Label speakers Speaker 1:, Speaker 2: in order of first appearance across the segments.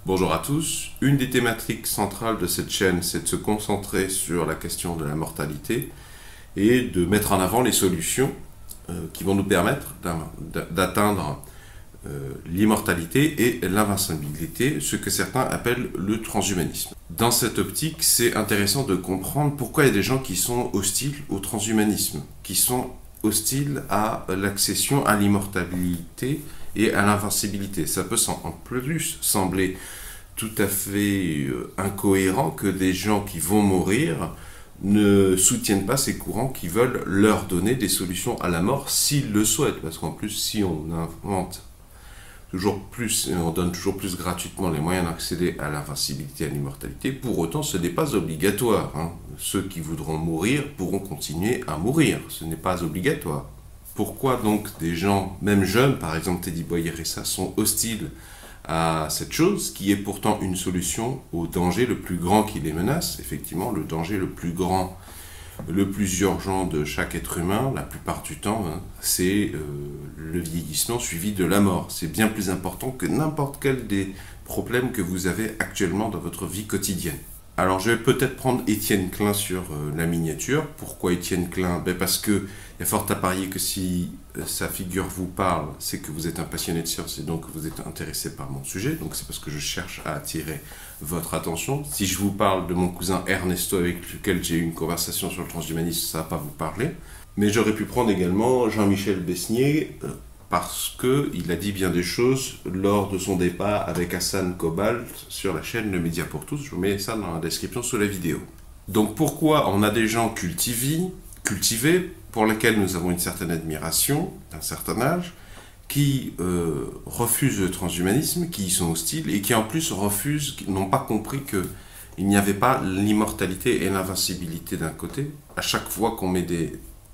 Speaker 1: Bonjour à tous. Une des thématiques centrales de cette chaîne, c'est de se concentrer sur la question de la mortalité et de mettre en avant les solutions qui vont nous permettre d'atteindre l'immortalité et l'invincibilité, ce que certains appellent le transhumanisme. Dans cette optique, c'est intéressant de comprendre pourquoi il y a des gens qui sont hostiles au transhumanisme, qui sont hostiles à l'accession à l'immortalité et à l'invincibilité. Ça peut en plus sembler tout à fait incohérent que des gens qui vont mourir ne soutiennent pas ces courants qui veulent leur donner des solutions à la mort s'ils le souhaitent. Parce qu'en plus, si on invente toujours plus, et on donne toujours plus gratuitement les moyens d'accéder à l'invincibilité et à l'immortalité, pour autant ce n'est pas obligatoire. Ceux qui voudront mourir pourront continuer à mourir, ce n'est pas obligatoire. Pourquoi donc des gens, même jeunes, par exemple Teddy Boyer-Ressa, sont hostiles à cette chose qui est pourtant une solution au danger le plus grand qui les menace? Effectivement, le danger le plus grand, le plus urgent de chaque être humain, la plupart du temps, c'est le vieillissement suivi de la mort. C'est bien plus important que n'importe quel des problèmes que vous avez actuellement dans votre vie quotidienne. Alors je vais peut-être prendre Étienne Klein sur la miniature. Pourquoi Étienne Klein? Parce qu'il y a fort à parier que si sa figure vous parle, c'est que vous êtes un passionné de science et donc vous êtes intéressé par mon sujet. Donc c'est parce que je cherche à attirer votre attention. Si je vous parle de mon cousin Ernesto avec lequel j'ai eu une conversation sur le transhumanisme, ça ne va pas vous parler. Mais j'aurais pu prendre également Jean-Michel Besnier, parce qu'il a dit bien des choses lors de son débat avec Hassan Cobalt sur la chaîne Le Média pour tous. Je vous mets ça dans la description sous la vidéo. Donc pourquoi on a des gens cultivés, pour lesquels nous avons une certaine admiration, d'un certain âge, qui refusent le transhumanisme, qui y sont hostiles, et qui en plus refusent, qui n'ont pas compris qu'il n'y avait pas l'immortalité et l'invincibilité d'un côté. À chaque fois qu'on met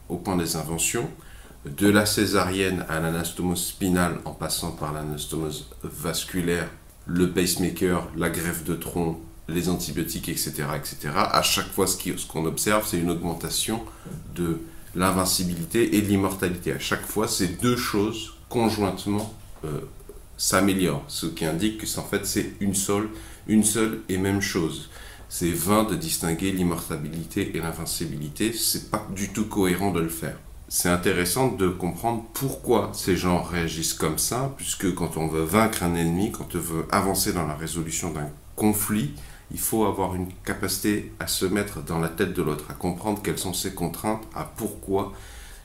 Speaker 1: au point des inventions, de la césarienne à l'anastomose spinale, en passant par l'anastomose vasculaire, le pacemaker, la greffe de tronc, les antibiotiques, etc., etc. À chaque fois, ce qu'on observe, c'est une augmentation de l'invincibilité et de l'immortalité. À chaque fois, ces deux choses, conjointement, s'améliorent. Ce qui indique que en fait, c'est une seule et même chose. C'est vain de distinguer l'immortalité et l'invincibilité. C'est pas du tout cohérent de le faire. C'est intéressant de comprendre pourquoi ces gens réagissent comme ça, puisque quand on veut vaincre un ennemi, quand on veut avancer dans la résolution d'un conflit, il faut avoir une capacité à se mettre dans la tête de l'autre, à comprendre quelles sont ses contraintes, à pourquoi,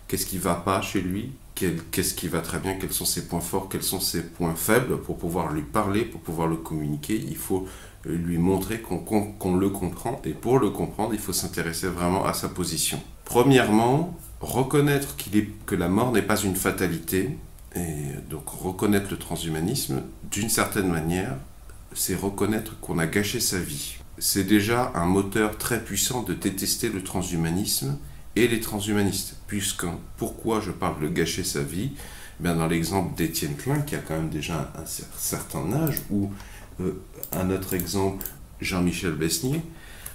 Speaker 1: qu'est-ce qui ne va pas chez lui, qu'est-ce qui va très bien, quels sont ses points forts, quels sont ses points faibles, pour pouvoir lui parler, pour pouvoir le communiquer. Il faut lui montrer qu'on le comprend, et pour le comprendre, il faut s'intéresser vraiment à sa position. Premièrement, reconnaître que la mort n'est pas une fatalité, et donc reconnaître le transhumanisme, d'une certaine manière, c'est reconnaître qu'on a gâché sa vie. C'est déjà un moteur très puissant de détester le transhumanisme et les transhumanistes. Pourquoi je parle de gâcher sa vie? Dans l'exemple d'Étienne Klein, qui a quand même déjà un certain âge, ou un autre exemple, Jean-Michel Besnier,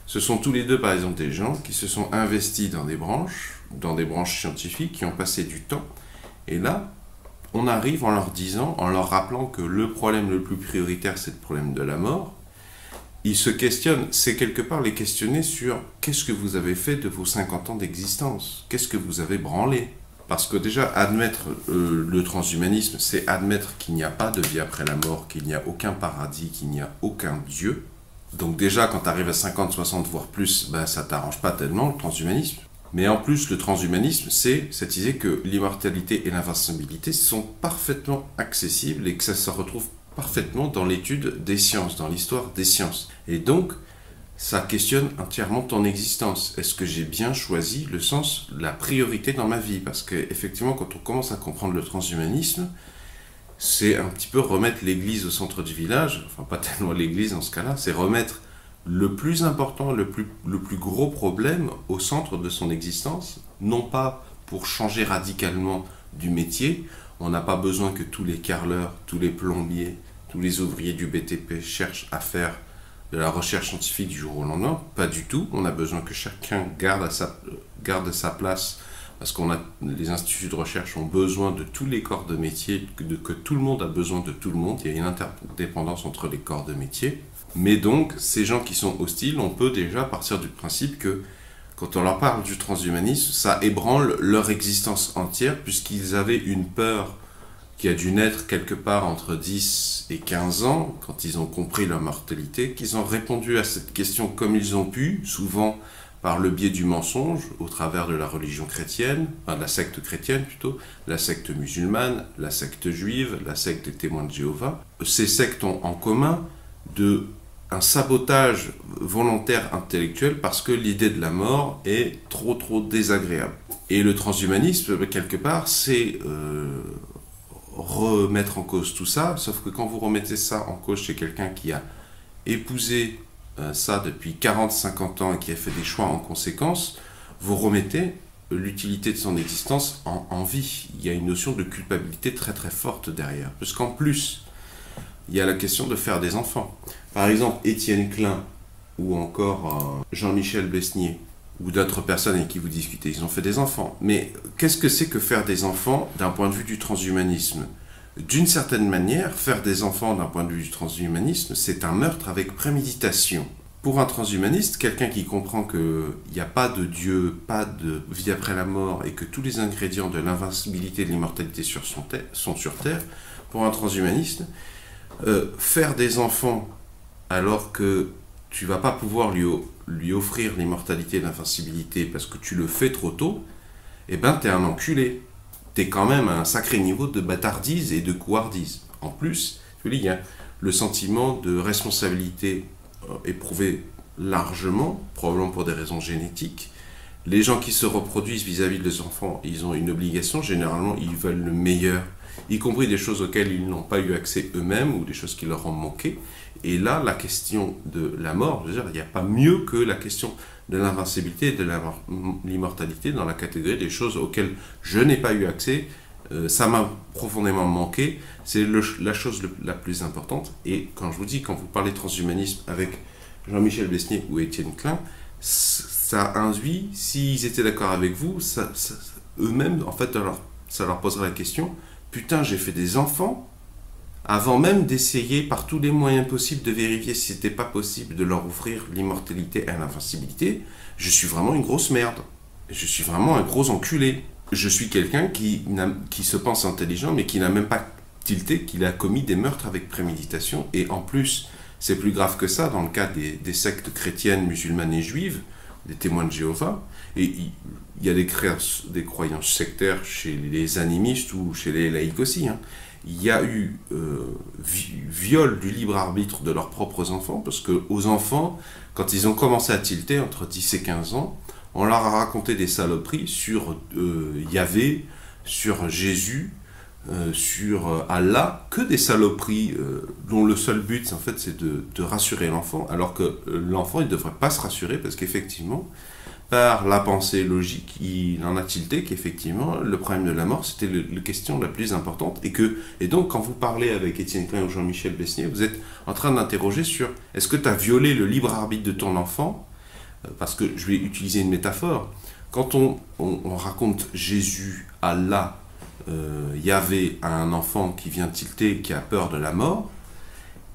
Speaker 1: ce sont tous les deux, par exemple, des gens qui se sont investis dans des branches scientifiques, qui ont passé du temps. Et là, on arrive en leur disant, en leur rappelant que le problème le plus prioritaire, c'est le problème de la mort. Ils se questionnent, c'est quelque part les questionner sur qu'est-ce que vous avez fait de vos 50 ans d'existence? Qu'est-ce que vous avez branlé? Parce que déjà, admettre le transhumanisme, c'est admettre qu'il n'y a pas de vie après la mort, qu'il n'y a aucun paradis, qu'il n'y a aucun Dieu. Donc déjà, quand tu arrives à 50, 60, voire plus, ça t'arrange pas tellement, le transhumanisme. Mais en plus, le transhumanisme, c'est cette idée que l'immortalité et l'invincibilité sont parfaitement accessibles et que ça se retrouve parfaitement dans l'étude des sciences, dans l'histoire des sciences. Et donc, ça questionne entièrement ton existence. Est-ce que j'ai bien choisi le sens, la priorité dans ma vie? Parce qu'effectivement, quand on commence à comprendre le transhumanisme, c'est un petit peu remettre l'église au centre du village, enfin pas tellement l'église dans ce cas-là, c'est remettre le plus important, le plus gros problème au centre de son existence, non pas pour changer radicalement du métier. On n'a pas besoin que tous les carreleurs, tous les plombiers, tous les ouvriers du BTP cherchent à faire de la recherche scientifique du jour au lendemain, pas du tout. On a besoin que chacun garde sa place parce les instituts de recherche ont besoin de tous les corps de métier, que tout le monde a besoin de tout le monde, il y a une interdépendance entre les corps de métier. Mais donc, ces gens qui sont hostiles, on peut déjà partir du principe que quand on leur parle du transhumanisme, ça ébranle leur existence entière, puisqu'ils avaient une peur qui a dû naître quelque part entre 10 et 15 ans, quand ils ont compris leur mortalité, qu'ils ont répondu à cette question comme ils ont pu, souvent par le biais du mensonge, au travers de la religion chrétienne, enfin de la secte chrétienne plutôt, la secte musulmane, la secte juive, la secte des témoins de Jéhovah. Ces sectes ont en commun un sabotage volontaire intellectuel parce que l'idée de la mort est trop désagréable. Et le transhumanisme, quelque part, c'est remettre en cause tout ça, sauf que quand vous remettez ça en cause chez quelqu'un qui a épousé ça depuis 40-50 ans et qui a fait des choix en conséquence, vous remettez l'utilité de son existence en vie. Il y a une notion de culpabilité très forte derrière. Parce qu'en plus, il y a la question de faire des enfants. Par exemple, Étienne Klein ou encore Jean-Michel Besnier ou d'autres personnes avec qui vous discutez, ils ont fait des enfants. Mais qu'est-ce que c'est que faire des enfants d'un point de vue du transhumanisme ? D'une certaine manière, faire des enfants d'un point de vue du transhumanisme, c'est un meurtre avec préméditation. Pour un transhumaniste, quelqu'un qui comprend qu'il n'y a pas de Dieu, pas de vie après la mort, et que tous les ingrédients de l'invincibilité et de l'immortalité sont sur Terre, pour un transhumaniste, faire des enfants alors que tu ne vas pas pouvoir lui offrir l'immortalité et l'invincibilité parce que tu le fais trop tôt, eh ben t'es un enculé. T'es quand même à un sacré niveau de bâtardise et de couardise. En plus, il y a le sentiment de responsabilité éprouvé largement, probablement pour des raisons génétiques. Les gens qui se reproduisent vis-à-vis des enfants, ils ont une obligation, généralement ils veulent le meilleur, y compris des choses auxquelles ils n'ont pas eu accès eux-mêmes ou des choses qui leur ont manqué. Et là, la question de la mort, je veux dire, il n'y a pas mieux que la question de l'invincibilité et de l'immortalité dans la catégorie des choses auxquelles je n'ai pas eu accès, ça m'a profondément manqué, c'est la chose la plus importante. Et quand je vous dis, quand vous parlez transhumanisme avec Jean-Michel Besnier ou Étienne Klein, ça induit, s'ils étaient d'accord avec vous, eux-mêmes, en fait, ça leur poserait la question, putain, j'ai fait des enfants, avant même d'essayer par tous les moyens possibles de vérifier si c'était pas possible de leur offrir l'immortalité et l'invincibilité, je suis vraiment une grosse merde. Je suis vraiment un gros enculé. Je suis quelqu'un qui se pense intelligent, mais qui n'a même pas tilté qu'il a commis des meurtres avec préméditation. Et en plus, c'est plus grave que ça dans le cas des sectes chrétiennes, musulmanes et juives, des témoins de Jéhovah. Et il y a des croyances sectaires chez les animistes ou chez les laïcs aussi, hein. Il y a eu viol du libre arbitre de leurs propres enfants, parce qu'aux enfants, quand ils ont commencé à tilter, entre 10 et 15 ans, on leur a raconté des saloperies sur Yahvé, sur Jésus, sur Allah, que des saloperies dont le seul but, en fait, c'est de rassurer l'enfant, alors que l'enfant, il ne devrait pas se rassurer, parce qu'effectivement, par la pensée logique, il en a tilté qu'effectivement, le problème de la mort, c'était la question la plus importante. Et donc, quand vous parlez avec Étienne Klein ou Jean-Michel Besnier, vous êtes en train d'interroger sur est-ce que tu as violé le libre arbitre de ton enfant ? Parce que je vais utiliser une métaphore. Quand on raconte Jésus, Allah, Yahvé à un enfant qui vient tilter, qui a peur de la mort,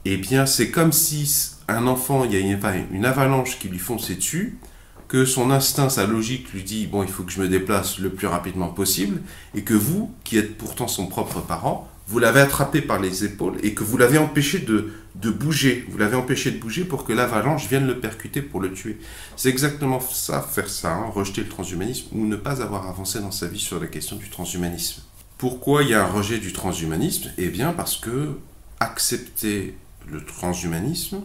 Speaker 1: eh bien, c'est comme si un enfant, il y a une avalanche qui lui fonçait dessus, que son instinct, sa logique lui dit « bon, il faut que je me déplace le plus rapidement possible », et que vous, qui êtes pourtant son propre parent, vous l'avez attrapé par les épaules et que vous l'avez empêché de bouger. Vous l'avez empêché de bouger pour que l'avalanche vienne le percuter pour le tuer. C'est exactement ça, faire ça, hein, rejeter le transhumanisme ou ne pas avoir avancé dans sa vie sur la question du transhumanisme. Pourquoi il y a un rejet du transhumanisme ? Eh bien parce que accepter le transhumanisme,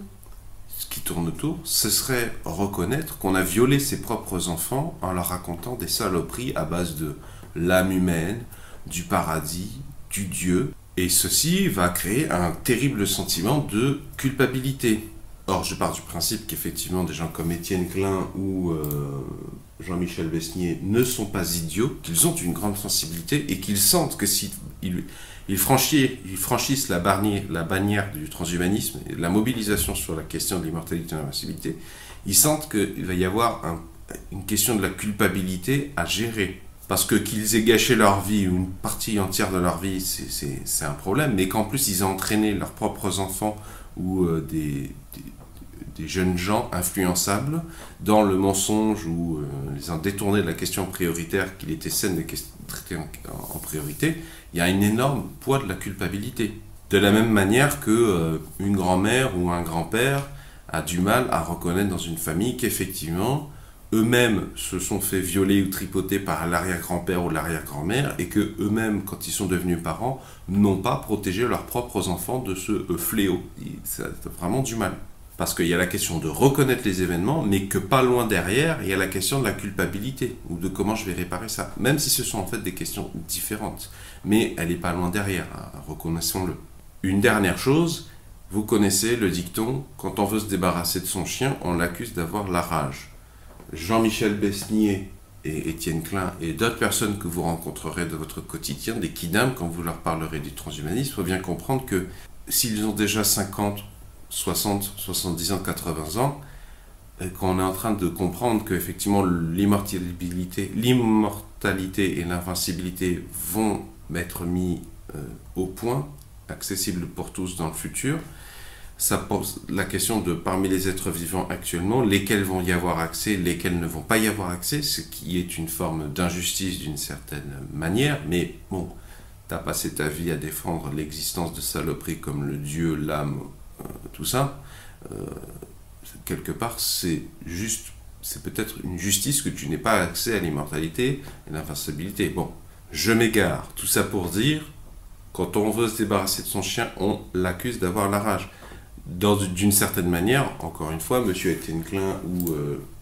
Speaker 1: ce qui tourne autour, ce serait reconnaître qu'on a violé ses propres enfants en leur racontant des saloperies à base de l'âme humaine, du paradis, du Dieu. Et ceci va créer un terrible sentiment de culpabilité. Or, je pars du principe qu'effectivement, des gens comme Étienne Klein ou Jean-Michel Besnier ne sont pas idiots, qu'ils ont une grande sensibilité et qu'ils sentent que s'ils franchissent la bannière du transhumanisme et de la mobilisation sur la question de l'immortalité et de l'invincibilité, ils sentent qu'il va y avoir une question de la culpabilité à gérer. Parce que qu'ils aient gâché leur vie, ou une partie entière de leur vie, c'est un problème, mais qu'en plus ils aient entraîné leurs propres enfants ou des jeunes gens influençables dans le mensonge ou les ont détourné de la question prioritaire qu'il était sain de traiter en priorité, il y a un énorme poids de la culpabilité. De la même manière que une grand-mère ou un grand-père a du mal à reconnaître dans une famille qu'effectivement eux-mêmes se sont fait violer ou tripoter par l'arrière-grand-père ou l'arrière-grand-mère et que eux-mêmes, quand ils sont devenus parents, n'ont pas protégé leurs propres enfants de ce fléau. Ça a vraiment du mal. Parce qu'il y a la question de reconnaître les événements, mais que pas loin derrière, il y a la question de la culpabilité, ou de comment je vais réparer ça. Même si ce sont en fait des questions différentes. Mais elle n'est pas loin derrière, hein, reconnaissons-le. Une dernière chose, vous connaissez le dicton, quand on veut se débarrasser de son chien, on l'accuse d'avoir la rage. Jean-Michel Besnier et Étienne Klein et d'autres personnes que vous rencontrerez de votre quotidien, des kidams, quand vous leur parlerez du transhumanisme, il faut bien comprendre que s'ils ont déjà 50, 60, 70 ans, 80 ans, qu'on est en train de comprendre qu'effectivement l'immortalité et l'invincibilité vont être mis au point, accessibles pour tous dans le futur, ça pose la question de parmi les êtres vivants actuellement, lesquels vont y avoir accès, lesquels ne vont pas y avoir accès, ce qui est une forme d'injustice d'une certaine manière, mais bon, t'as passé ta vie à défendre l'existence de saloperies comme le Dieu, l'âme, tout ça, quelque part c'est juste, c'est peut-être une justice que tu n'aies pas accès à l'immortalité et l'invincibilité. Bon, je m'égare, tout ça pour dire, quand on veut se débarrasser de son chien, on l'accuse d'avoir la rage. D'une certaine manière, encore une fois, M. Étienne Klein ou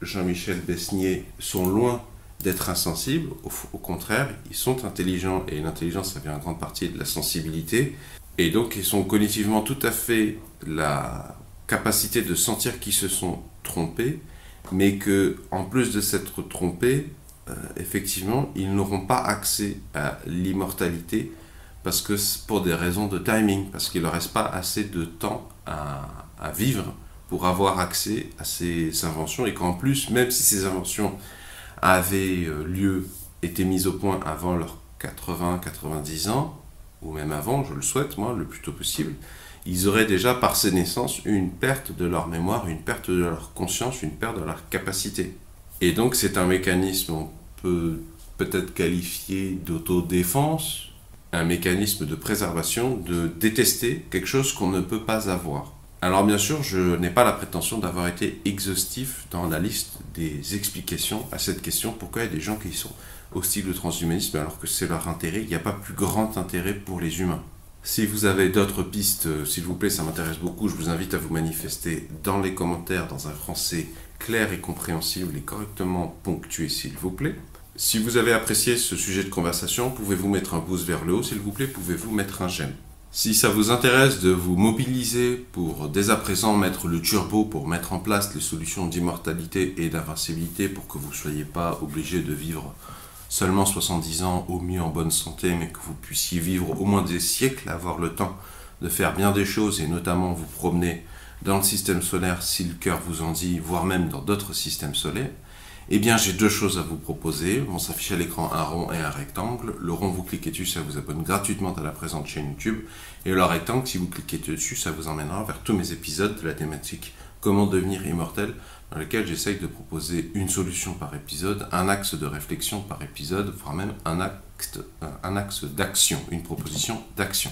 Speaker 1: Jean-Michel Besnier sont loin d'être insensibles, au contraire, ils sont intelligents, et l'intelligence, ça vient en grande partie de la sensibilité, et donc ils ont cognitivement tout à fait la capacité de sentir qu'ils se sont trompés, mais que en plus de s'être trompés, effectivement, ils n'auront pas accès à l'immortalité, parce que pour des raisons de timing, parce qu'il ne leur reste pas assez de temps à vivre pour avoir accès à ces inventions, et qu'en plus, même si ces inventions avaient été mises au point avant leurs 80-90 ans, ou même avant, je le souhaite, moi, le plus tôt possible, ils auraient déjà, par ces naissances, eu une perte de leur mémoire, une perte de leur conscience, une perte de leur capacité. Et donc, c'est un mécanisme, on peut peut-être qualifier d'autodéfense, un mécanisme de préservation, de détester quelque chose qu'on ne peut pas avoir. Alors bien sûr, je n'ai pas la prétention d'avoir été exhaustif dans la liste des explications à cette question, pourquoi il y a des gens qui sont hostiles au transhumanisme alors que c'est leur intérêt, il n'y a pas plus grand intérêt pour les humains. Si vous avez d'autres pistes, s'il vous plaît, ça m'intéresse beaucoup, je vous invite à vous manifester dans les commentaires dans un français clair et compréhensible et correctement ponctué, s'il vous plaît. Si vous avez apprécié ce sujet de conversation, pouvez-vous mettre un pouce vers le haut, s'il vous plaît, pouvez-vous mettre un j'aime. Si ça vous intéresse de vous mobiliser pour dès à présent mettre le turbo pour mettre en place les solutions d'immortalité et d'invincibilité pour que vous ne soyez pas obligé de vivre seulement 70 ans, au mieux en bonne santé, mais que vous puissiez vivre au moins des siècles, avoir le temps de faire bien des choses et notamment vous promener dans le système solaire si le cœur vous en dit, voire même dans d'autres systèmes solaires, eh bien j'ai deux choses à vous proposer. Vont s'afficher à l'écran un rond et un rectangle. Le rond, vous cliquez dessus, ça vous abonne gratuitement à la présente chaîne YouTube. Et le rectangle, si vous cliquez dessus, ça vous emmènera vers tous mes épisodes de la thématique Comment devenir immortel, dans lequel j'essaye de proposer une solution par épisode, un axe de réflexion par épisode, voire même un axe d'action, une proposition d'action.